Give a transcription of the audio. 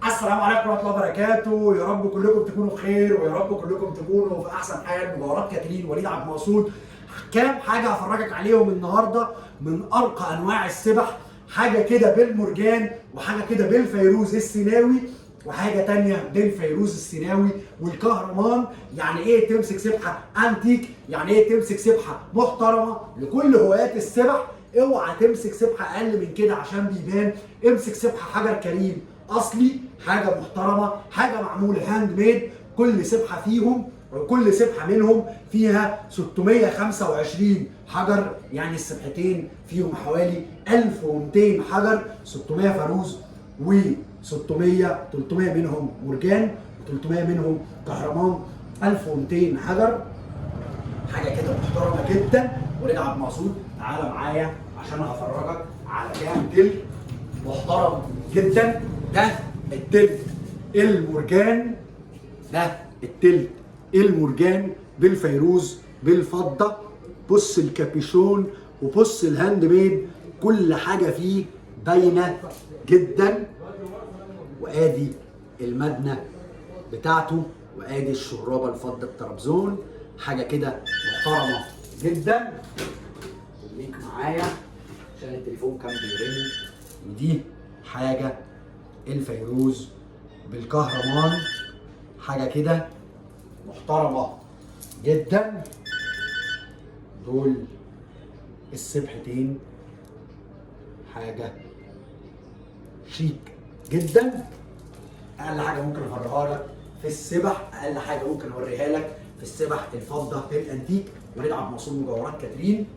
السلام عليكم ورحمه الله وبركاته. يا رب كلكم تكونوا بخير ويا رب كلكم تكونوا في احسن حال. مباراه كاترين وليد عبد المقصود، كام حاجه هفرجك عليهم النهارده من ارقى انواع السبح. حاجه كده بالمرجان وحاجه كده بالفيروز السيناوي وحاجه تانية بالفيروز السيناوي والكهرمان. يعني ايه تمسك سبحه انتيك، يعني ايه تمسك سبحه محترمه لكل هوايات السبح. اوعى تمسك سبحه اقل من كده عشان بيبان. امسك سبحه حجر كريم اصلي، حاجه محترمه، حاجه معموله هاند ميد. كل سبحه فيهم وكل سبحه منهم فيها 625 حجر، يعني السبحتين فيهم حوالي 1200 حجر. 600 فاروز و600 300 منهم مرجان و300 منهم كهرمان. 1200 حجر، حاجه كده محترمه جدا. وليد عبد المقصود تعالى معايا عشان هفرجك على كام تلت محترم جدا. ده التلت المرجان، ده التلت المرجان بالفيروز بالفضه. بص الكابيشون وبص الهاند ميد، كل حاجه فيه باينه جدا. وادي المدنه بتاعته وادي الشرابه الفضه الترابزون، حاجه كده محترمه جدا. خليك معايا عشان التليفون كان بيرن. ودي حاجه الفيروز بالكهرمان، حاجه كده محترمه جدا. دول السبحتين، حاجه شيك جدا. اقل حاجه ممكن اوريها لك في السبح، اقل حاجه ممكن اوريها لك في السبح الفضه الانتيك وليد عبد المقصود مجوهرات كاترين.